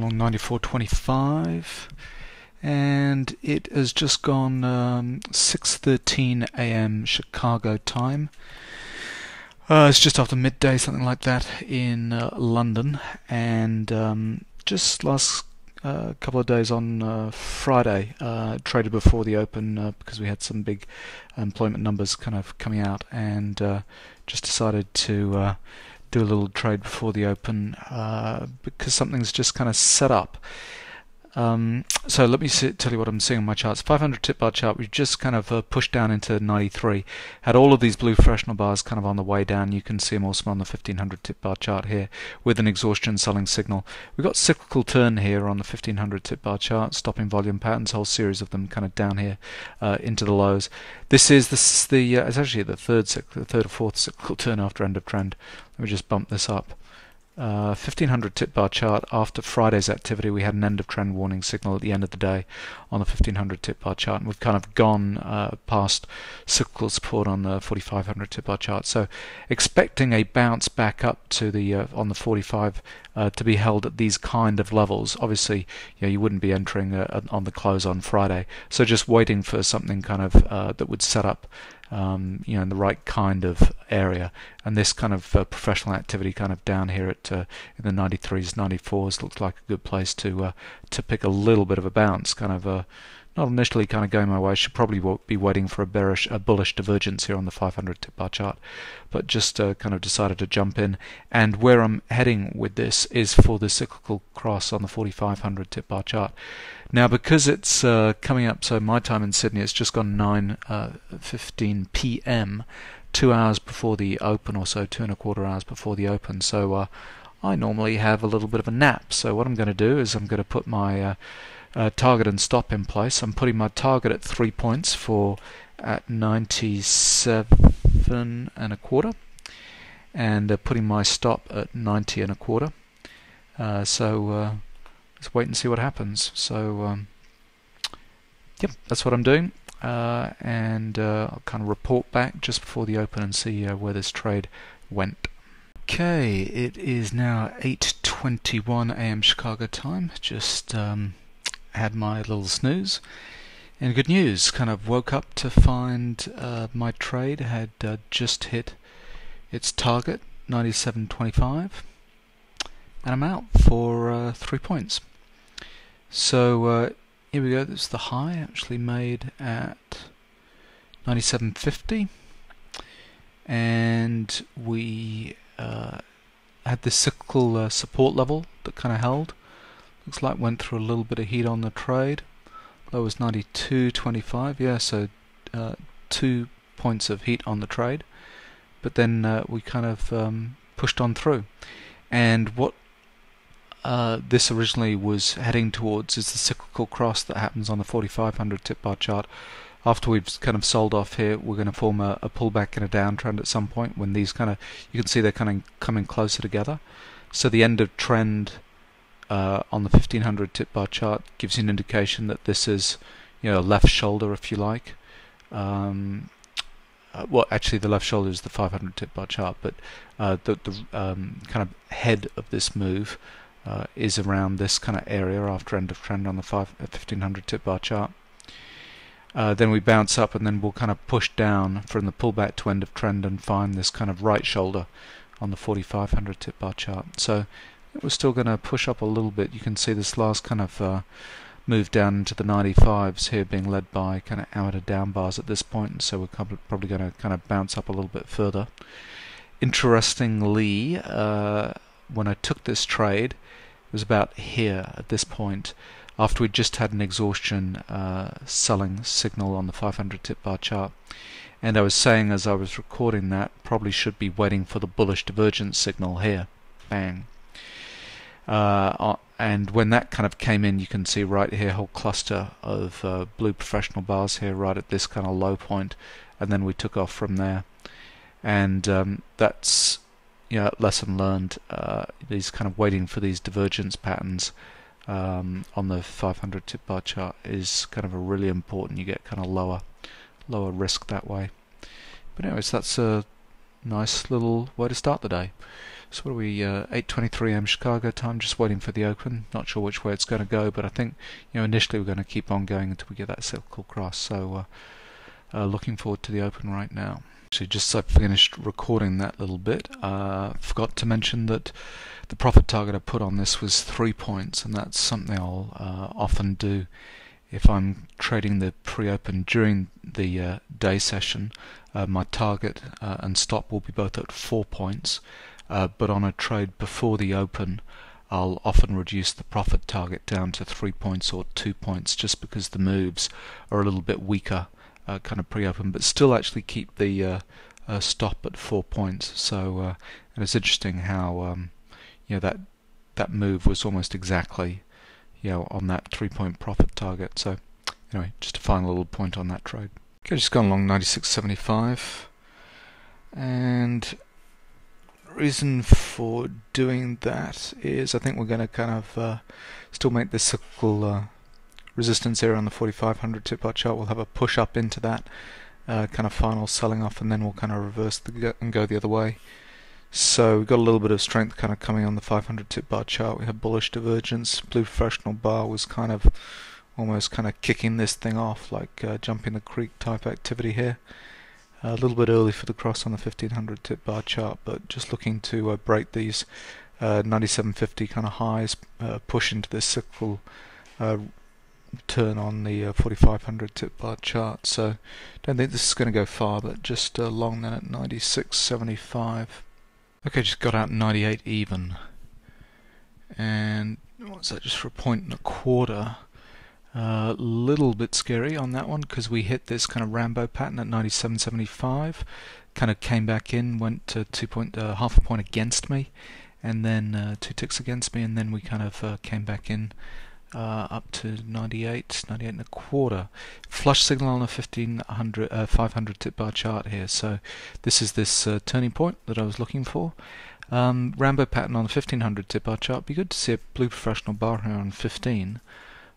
along 94.25, and it has just gone 6:13 a.m. Chicago time. It's just after midday, something like that, in London, and just last couple of days on Friday, traded before the open because we had some big employment numbers kind of coming out, and just decided to do a little trade before the open because something's just kind of set up. So let me tell you what I'm seeing on my charts. 500 tip bar chart, we've just kind of pushed down into 93. Had all of these blue fractional bars kind of on the way down. You can see them also on the 1500 tip bar chart here with an exhaustion selling signal. We've got cyclical turn here on the 1500 tip bar chart, stopping volume patterns, whole series of them kind of down here into the lows. This is it's actually the third or fourth cyclical turn after end of trend. Let me just bump this up. 1500 tip bar chart, after Friday's activity we had an end of trend warning signal at the end of the day on the 1500 tip bar chart, and we've kind of gone past cyclical support on the 4500 tip bar chart, so expecting a bounce back up to the on the 45 to be held at these kind of levels. Obviously, you wouldn't be entering on the close on Friday, so just waiting for something kind of that would set up in the right kind of area, and this kind of professional activity kind of down here at in the 93s, 94s looks like a good place to pick a little bit of a bounce. Kind of not initially kind of going my way. Should probably be waiting for a bullish divergence here on the 500 tip bar chart, but just kind of decided to jump in. And where I'm heading with this is for the cyclical cross on the 4500 tip bar chart. Now, because it's coming up, so my time in Sydney, it's just gone 9:15 p.m., 2 hours before the open, or so 2¼ hours before the open. So I normally have a little bit of a nap. So what I'm going to do is I'm going to put my target and stop in place. I'm putting my target at 3 points at 97.25, and putting my stop at 90.25. Let's wait and see what happens. So yep, that's what I'm doing, and I'll kind of report back just before the open and see where this trade went. Okay, it is now 8:21 a.m. Chicago time. Just had my little snooze, and good news, kind of woke up to find my trade had just hit its target, 97.25, and I'm out for 3 points. So here we go. This is the high, actually made at 97.50, and we had this cyclical support level that kind of held. Looks like went through a little bit of heat on the trade. Low was 92.25. Yeah, so 2 points of heat on the trade, but then we kind of pushed on through. And what this originally was heading towards is the cyclical cross that happens on the 4500 tip bar chart. After we've kind of sold off here, we're going to form a pullback and a downtrend at some point when these kind of, you can see they're kind of coming closer together. So the end of trend on the 1500 tip bar chart gives you an indication that this is, left shoulder, if you like. Well, actually the left shoulder is the 500 tip bar chart, but the kind of head of this move is around this kind of area after end of trend on the 1500 tip bar chart. Then we bounce up, and then we'll kind of push down from the pullback to end of trend and find this kind of right shoulder on the 4500 tip bar chart. So we're still going to push up a little bit. You can see this last kind of move down into the 95s here being led by kind of amateur down bars at this point, so we're probably going to kind of bounce up a little bit further. Interestingly, when I took this trade, it was about here at this point, after we just had an exhaustion selling signal on the 500 tip bar chart, and I was saying as I was recording that probably should be waiting for the bullish divergence signal here. Bang. And when that kind of came in, you can see right here a whole cluster of blue professional bars here right at this kind of low point, and then we took off from there. And that's lesson learned. These kind of waiting for these divergence patterns on the 500 tip bar chart is kind of a really important. You get kind of lower risk that way. But anyways, that's a nice little way to start the day. So what are we, 8:23 a.m. Chicago time, just waiting for the open. Not sure which way it's going to go, but I think, initially we're going to keep on going until we get that cyclical cross. So looking forward to the open right now. Actually, just so I finished recording that little bit, forgot to mention that the profit target I put on this was 3 points, and that's something I'll often do if I'm trading the pre-open during the day session. My target and stop will be both at 4 points. But on a trade before the open, I'll often reduce the profit target down to 3 points or 2 points, just because the moves are a little bit weaker kind of pre-open, but still actually keep the stop at 4 points. So and it's interesting how that move was almost exactly on that 3-point profit target. So anyway, just a final little point on that trade. Okay, just gone along 96.75, and reason for doing that is I think we're going to kind of still make this cyclical resistance area on the 4500 tip bar chart. We'll have a push up into that kind of final selling off, and then we'll kind of reverse and go the other way. So we've got a little bit of strength kind of coming on the 500 tip bar chart. We have bullish divergence. Blue professional bar was kind of almost kind of kicking this thing off, like jumping the creek type activity here. A little bit early for the cross on the 1500 tip bar chart, but just looking to break these 97.50 kind of highs, push into this cyclical turn on the 4500 tip bar chart. So don't think this is going to go far, but just long then at 96.75. Okay, just got out 98 even, and what's that, just for 1.25. Little bit scary on that one, because we hit this kind of Rambo pattern at 97.75, kind of came back in, went to half a point against me, and then 2 ticks against me, and then we kind of came back in up to 98.25. Flush signal on a 500 tip bar chart here. So this is this turning point that I was looking for. Rambo pattern on the 1500 tip bar chart. Be good to see a blue professional bar here on 15.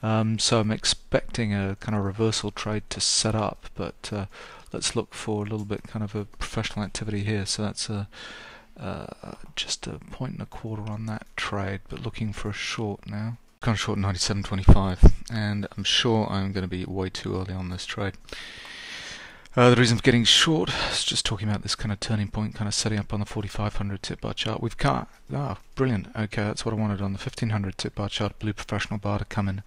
So I'm expecting a kind of reversal trade to set up, but let's look for a little bit kind of a professional activity here. So that's just a 1.25 on that trade, but looking for a short now. Kind of short 97.25, and I'm sure I'm going to be way too early on this trade. The reason for getting short is just talking about this kind of turning point, kind of setting up on the 4500 tip bar chart. We've got, brilliant, okay, that's what I wanted on the 1500 tip bar chart, blue professional bar to come in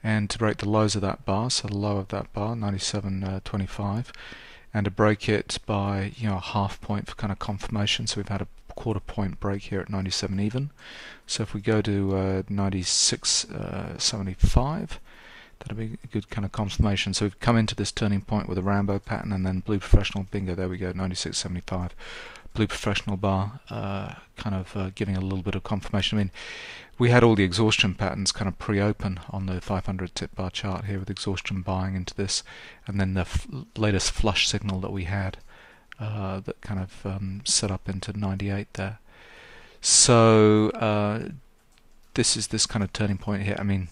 and to break the lows of that bar, so the low of that bar, 97.25, and to break it by a half point for kind of confirmation. So we've had a quarter point break here at 97 even. So if we go to 96.75, that'll be a good kind of confirmation. So we've come into this turning point with a Rambo pattern, and then blue professional, bingo, there we go, 96.75. Blue professional bar kind of giving a little bit of confirmation. I mean, we had all the exhaustion patterns kind of pre-open on the 500 tip bar chart here, with exhaustion buying into this, and then the latest flush signal that we had that kind of set up into 98 there. So this is this kind of turning point here. I mean,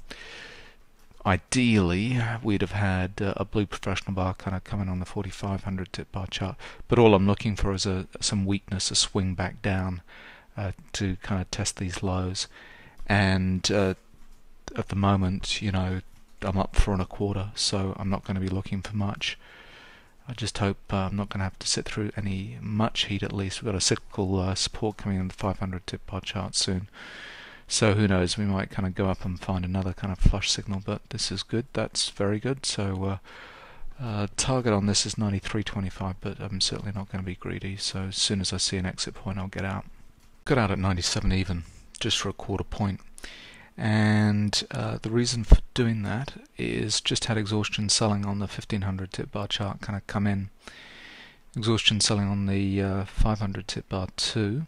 ideally we'd have had a blue professional bar kind of coming on the 4500 tip bar chart, but all I'm looking for is some weakness, a swing back down to kind of test these lows. And at the moment, I'm up for 1.25, so I'm not going to be looking for much. I just hope I'm not going to have to sit through any much heat. At least we've got a cyclical support coming in the 500 tip bar chart soon. So who knows, we might kind of go up and find another kind of flush signal, but this is good, that's very good. So target on this is 93.25, but I'm certainly not going to be greedy, so as soon as I see an exit point I'll get out. Got out at 97 even, just for a quarter point. And the reason for doing that is just had exhaustion selling on the 1500 tip bar chart kind of come in. Exhaustion selling on the 500 tip bar too.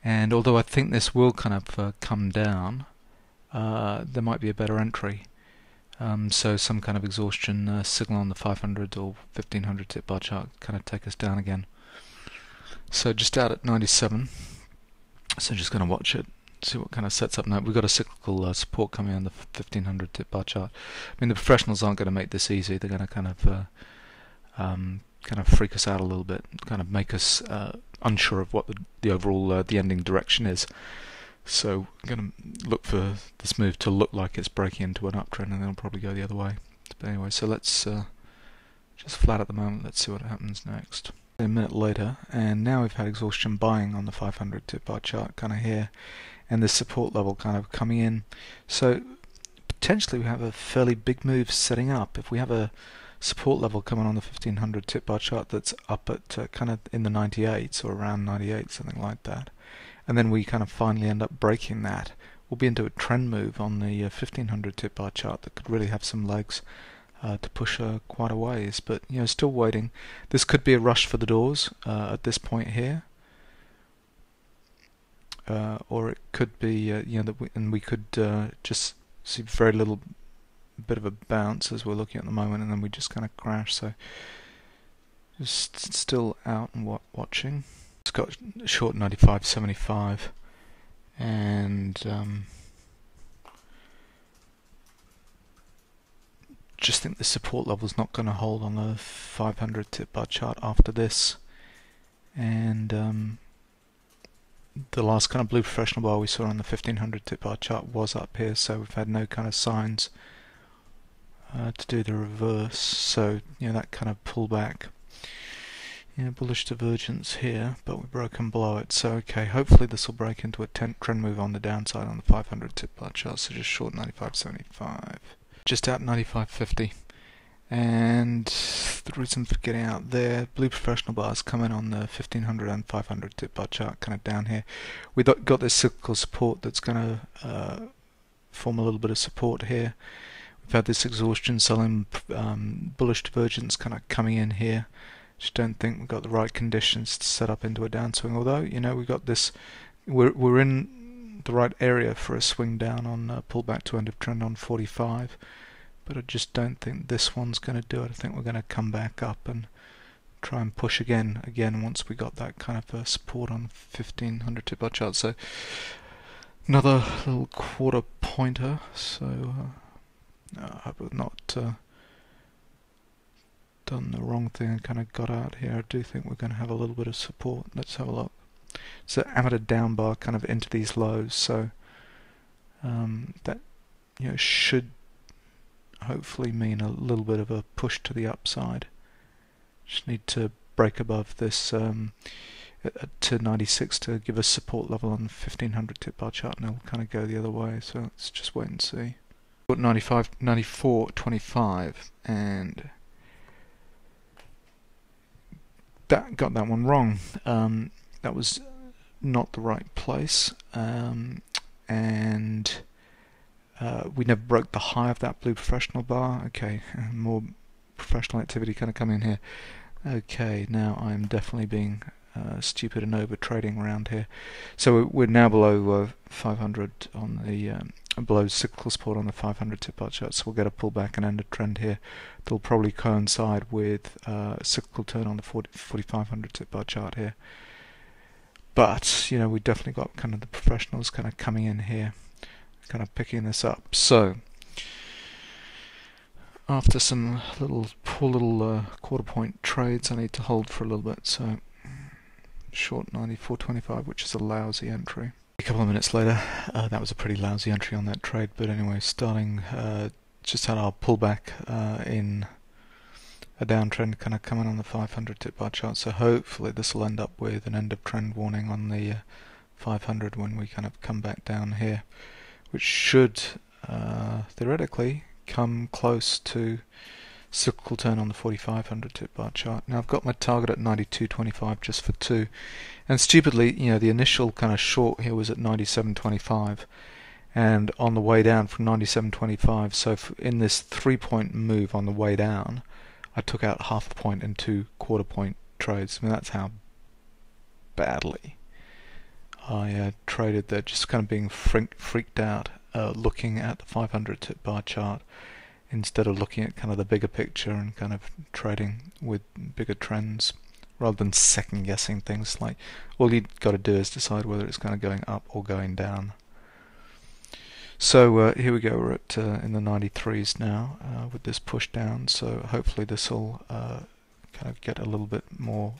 And although I think this will kind of come down, there might be a better entry. So some kind of exhaustion signal on the 500 or 1500 tip bar chart kind of take us down again. So just out at 97. So just going to watch it, see what kind of sets up now. We've got a cyclical support coming on the 1500 tip bar chart. I mean, the professionals aren't going to make this easy. They're going to kind of kind of freak us out a little bit, kind of make us unsure of what the overall the ending direction is. So I'm going to look for this move to look like it's breaking into an uptrend, and then it'll probably go the other way. But anyway, so let's just flat at the moment. Let's see what happens next. A minute later, and now we've had exhaustion buying on the 500 tip bar chart kind of here, and this support level kind of coming in. So potentially we have a fairly big move setting up. If we have a support level coming on the 1500 tip bar chart that's up at kind of in the 98s or around 98, something like that, and then we kind of finally end up breaking that, we'll be into a trend move on the 1500 tip bar chart that could really have some legs to push quite a ways. But still waiting. This could be a rush for the doors at this point here, or it could be that we could just see very little bit of a bounce as we're looking at the moment, and then we just kind of crash. So just still out and watching. It's got short 95.75, and just think the support level is not going to hold on the 500 tip bar chart after this. And the last kind of blue professional bar we saw on the 1500 tip bar chart was up here, so we've had no kind of signs to do the reverse. So that kind of pullback, bullish divergence here, but we're broken below it. So okay, hopefully this will break into a trend move on the downside on the 500 tip bar chart. So just short 95.75, just out 95.50. And the reason for getting out there, blue professional bars coming on the 1500 and 500 tip bar chart kind of down here. We got this cyclical support that's going to form a little bit of support here. We've had this exhaustion selling, bullish divergence kind of coming in here. Just don't think we've got the right conditions to set up into a downswing, although we've got this, we're in the right area for a swing down on pullback to end of trend on 45. But I just don't think this one's going to do it. I think we're going to come back up and try and push again once we got that kind of support on 1500 tip bar chart. So another little quarter pointer. So I hope I've not done the wrong thing and kind of got out here. I do think we're going to have a little bit of support. Let's have a look. So amateur down bar kind of into these lows. So that should hopefully mean a little bit of a push to the upside. Just need to break above this to 96 to give us support level on the 1500 tip bar chart, and it'll kind of go the other way. So let's just wait and see. 94.25, and got that one wrong. That was not the right place, and we never broke the high of that blue professional bar. Okay, more professional activity kind of coming in here. Okay, now I'm definitely being stupid and over trading around here. So we're now below 500 on the below cyclical support on the 500 tip bar chart. So we'll get a pullback and end a trend here. That'll probably coincide with a cyclical turn on the 4500 tip bar chart here. But we definitely got kind of the professionals kind of coming in here, kind of picking this up. So after some poor little quarter point trades, I need to hold for a little bit. So short 94.25, which is a lousy entry. A couple of minutes later, that was a pretty lousy entry on that trade. But anyway, starting just had our pullback in a downtrend kind of coming on the 500 tip bar chart. So hopefully this will end up with an end of trend warning on the 500 when we kind of come back down here, which should theoretically come close to cyclical turn on the 4500 tip bar chart. Now I've got my target at 92.25 just for 2, and stupidly the initial kind of short here was at 97.25, and on the way down from 97.25, so in this 3-point move on the way down, I took out half a point in 2 quarter point trades. I mean, that's how badly I traded there, just kind of being freaked out looking at the 500 tip bar chart instead of looking at kind of the bigger picture and kind of trading with bigger trends rather than second guessing things. Like, all you've got to do is decide whether it's kind of going up or going down. So here we go, we're at in the 93s now with this push down, so hopefully this will kind kind of get a little bit more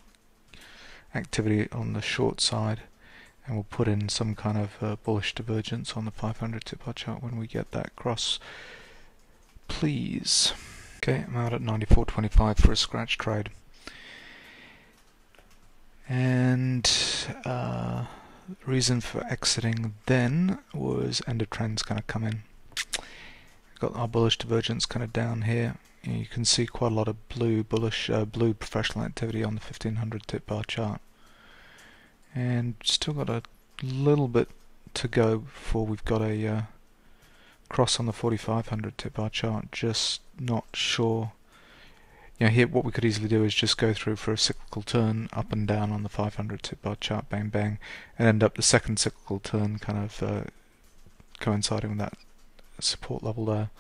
activity on the short side, and we'll put in some kind of bullish divergence on the 500 tip bar chart when we get that cross, please. Okay, I'm out at 94.25 for a scratch trade. And the reason for exiting then was end of trends kind of come in. Got our bullish divergence kind of down here. You can see quite a lot of blue professional activity on the 1500 tip bar chart. And still got a little bit to go before we've got a cross on the 4500 tip bar chart. Just not sure. You know, here what we could easily do is just go through for a cyclical turn up and down on the 500 tip bar chart, bang bang, and end up the second cyclical turn kind of coinciding with that support level there.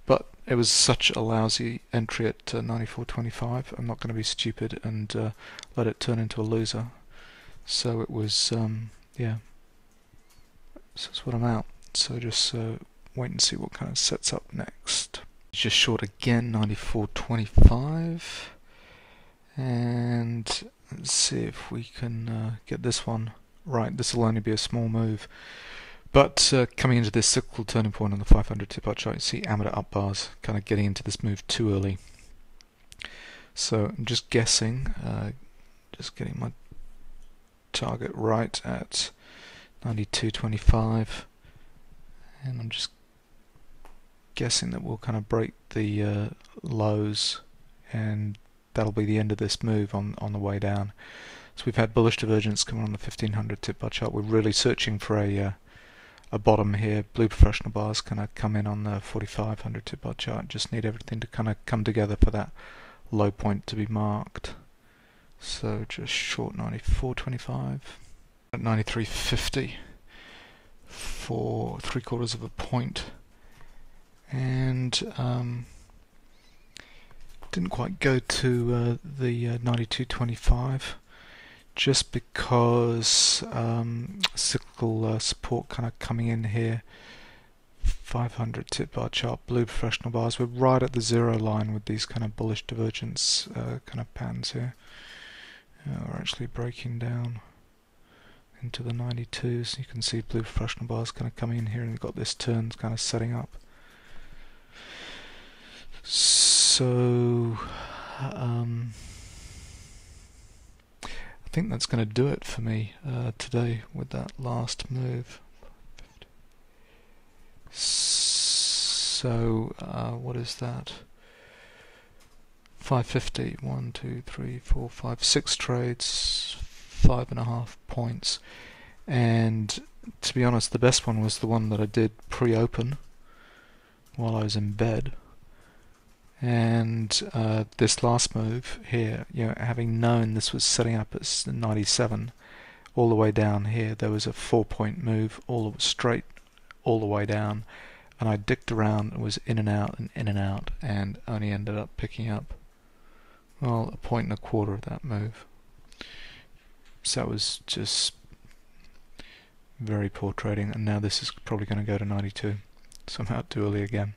But it was such a lousy entry at 94.25. I'm not going to be stupid and let it turn into a loser. So it was, yeah. So that's what I'm out. So just wait and see what kind of sets up next. Just short again, 94.25, and let's see if we can get this one right. This will only be a small move, but coming into this cyclical turning point on the 500 tip bar chart, you see amateur up bars kind of getting into this move too early. So I'm just guessing, just getting my target right at 92.25, and I'm just guessing that we'll kind of break the lows, and that'll be the end of this move on the way down. So we've had bullish divergence coming on the 1500 tip bar chart. We're really searching for a bottom here. Blue professional bars kind of come in on the 4500 tip bar chart. Just need everything to kind of come together for that low point to be marked. So just short 94.25 at 93.50 for 3/4 of a point. And didn't quite go to the 92.25 just because cyclical support kind of coming in here. 500 tip bar chart, blue professional bars. We're right at the zero line with these kind of bullish divergence kind of patterns here. We're actually breaking down into the 92s. You can see blue professional bars kind of coming in here, and we've got this turn kind of setting up. So I think that's going to do it for me today with that last move. So what is that? 550. 1, 2, 3, 4, 5, 6 trades, 5.5 points. And to be honest, the best one was the one that I did pre-open while I was in bed. And this last move here, you know, having known this was setting up at 97, all the way down here, there was a 4-point move straight all the way down, and I dicked around and was in and out and only ended up picking up, well, 1.25 points of that move. So that was just very poor trading, and now this is probably going to go to 92, so I'm out too early again.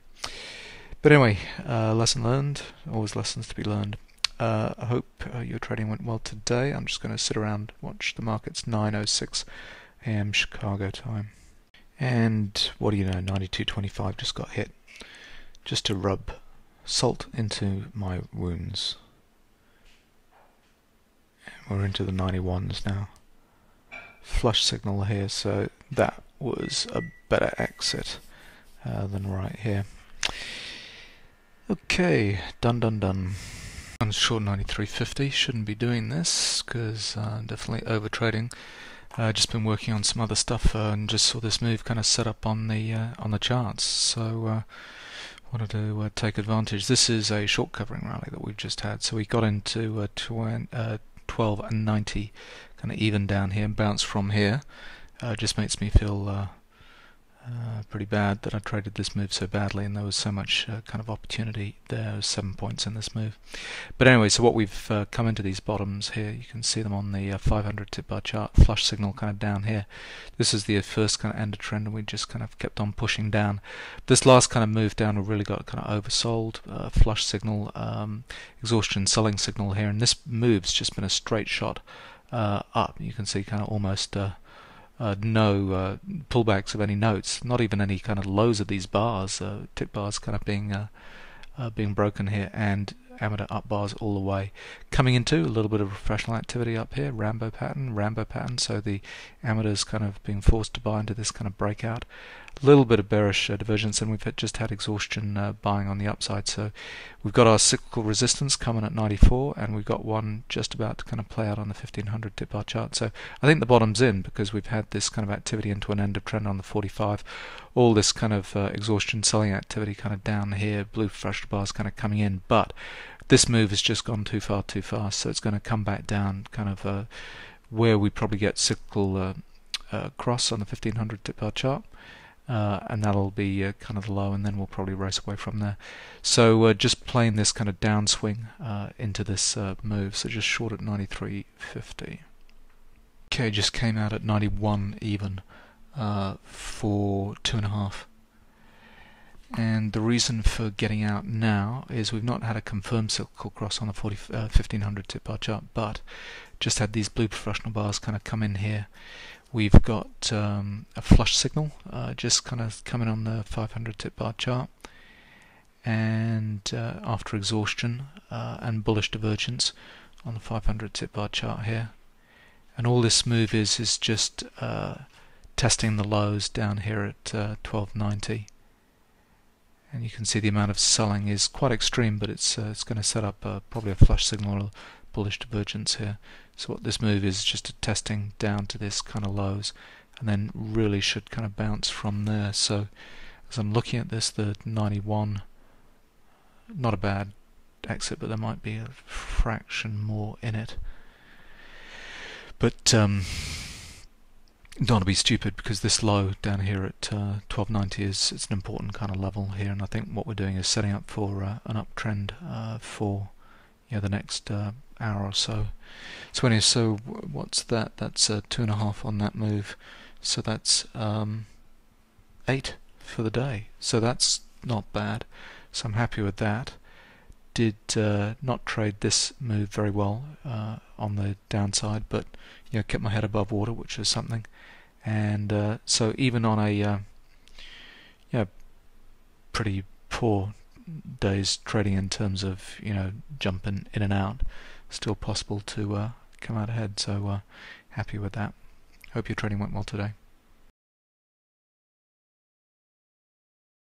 But anyway, lesson learned, always lessons to be learned. I hope your trading went well today. I'm just going to sit around, watch the markets. 9:06 AM Chicago time. And what do you know, 92.25 just got hit. Just to rub salt into my wounds. We're into the 91s now. Flush signal here, so that was a better exit than right here. Okay, done. I'm short 93.50. Shouldn't be doing this because definitely over trading. Just been working on some other stuff and just saw this move kind of set up on the charts. So wanted to take advantage. This is a short covering rally that we've just had. So we got into 12 and 90, kind of even down here and bounced from here. Just makes me feel Pretty bad that I traded this move so badly, and there was so much kind of opportunity there. 7 points in this move. But anyway, so what we've come into these bottoms here, you can see them on the 500 tip bar chart, flush signal kind of down here. This is the first kind of end of trend, and we just kind of kept on pushing down. This last kind of move down, we really got kind of oversold. Flush signal, exhaustion selling signal here, and this move's just been a straight shot up. You can see kind of almost no pullbacks of any notes, not even any kind of lows of these bars, tick bars kind of being broken here, and amateur up bars all the way. Coming into a little bit of professional activity up here, Rambo pattern, so the amateurs kind of being forced to buy into this kind of breakout. A little bit of bearish divergence, and we've just had exhaustion buying on the upside. So we've got our cyclical resistance coming at 94, and we've got one just about to kind of play out on the 1500 tip bar chart. So I think the bottom's in, because we've had this kind of activity into an end of trend on the 45. All this kind of exhaustion selling activity kind of down here, blue professional bars kind of coming in, but this move has just gone too far too fast, so it's going to come back down kind of where we probably get cyclical cross on the 1500 tip bar chart. And that'll be kind of the low, and then we'll probably race away from there. So just playing this kind of downswing into this move, so just short at 93.50. Okay, just came out at 91 even for 2.5. And the reason for getting out now is we've not had a confirmed cyclical cross on the 1500 tip bar chart, but just had these blue professional bars kind of come in here. We've got a flush signal just kind of coming on the 500 tip bar chart, and after exhaustion and bullish divergence on the 500 tip bar chart here. And all this move is just testing the lows down here at 1290. And you can see the amount of selling is quite extreme, but it's going to set up probably a flush signal or bullish divergence here. So what this move is just a testing down to this kind of lows, and then really should kind of bounce from there. So as I'm looking at this, the 91, not a bad exit, but there might be a fraction more in it. But don't want to be stupid, because this low down here at 1290 it's an important kind of level here, and I think what we're doing is setting up for an uptrend for the next hour or so. So anyway, so what's that? That's 2.5 on that move, so that's 8 for the day. So that's not bad. So I'm happy with that. Did not trade this move very well on the downside, but kept my head above water, which is something. And so even on a pretty poor day's trading in terms of jumping in and out, still possible to come out ahead. So happy with that. Hope your trading went well today.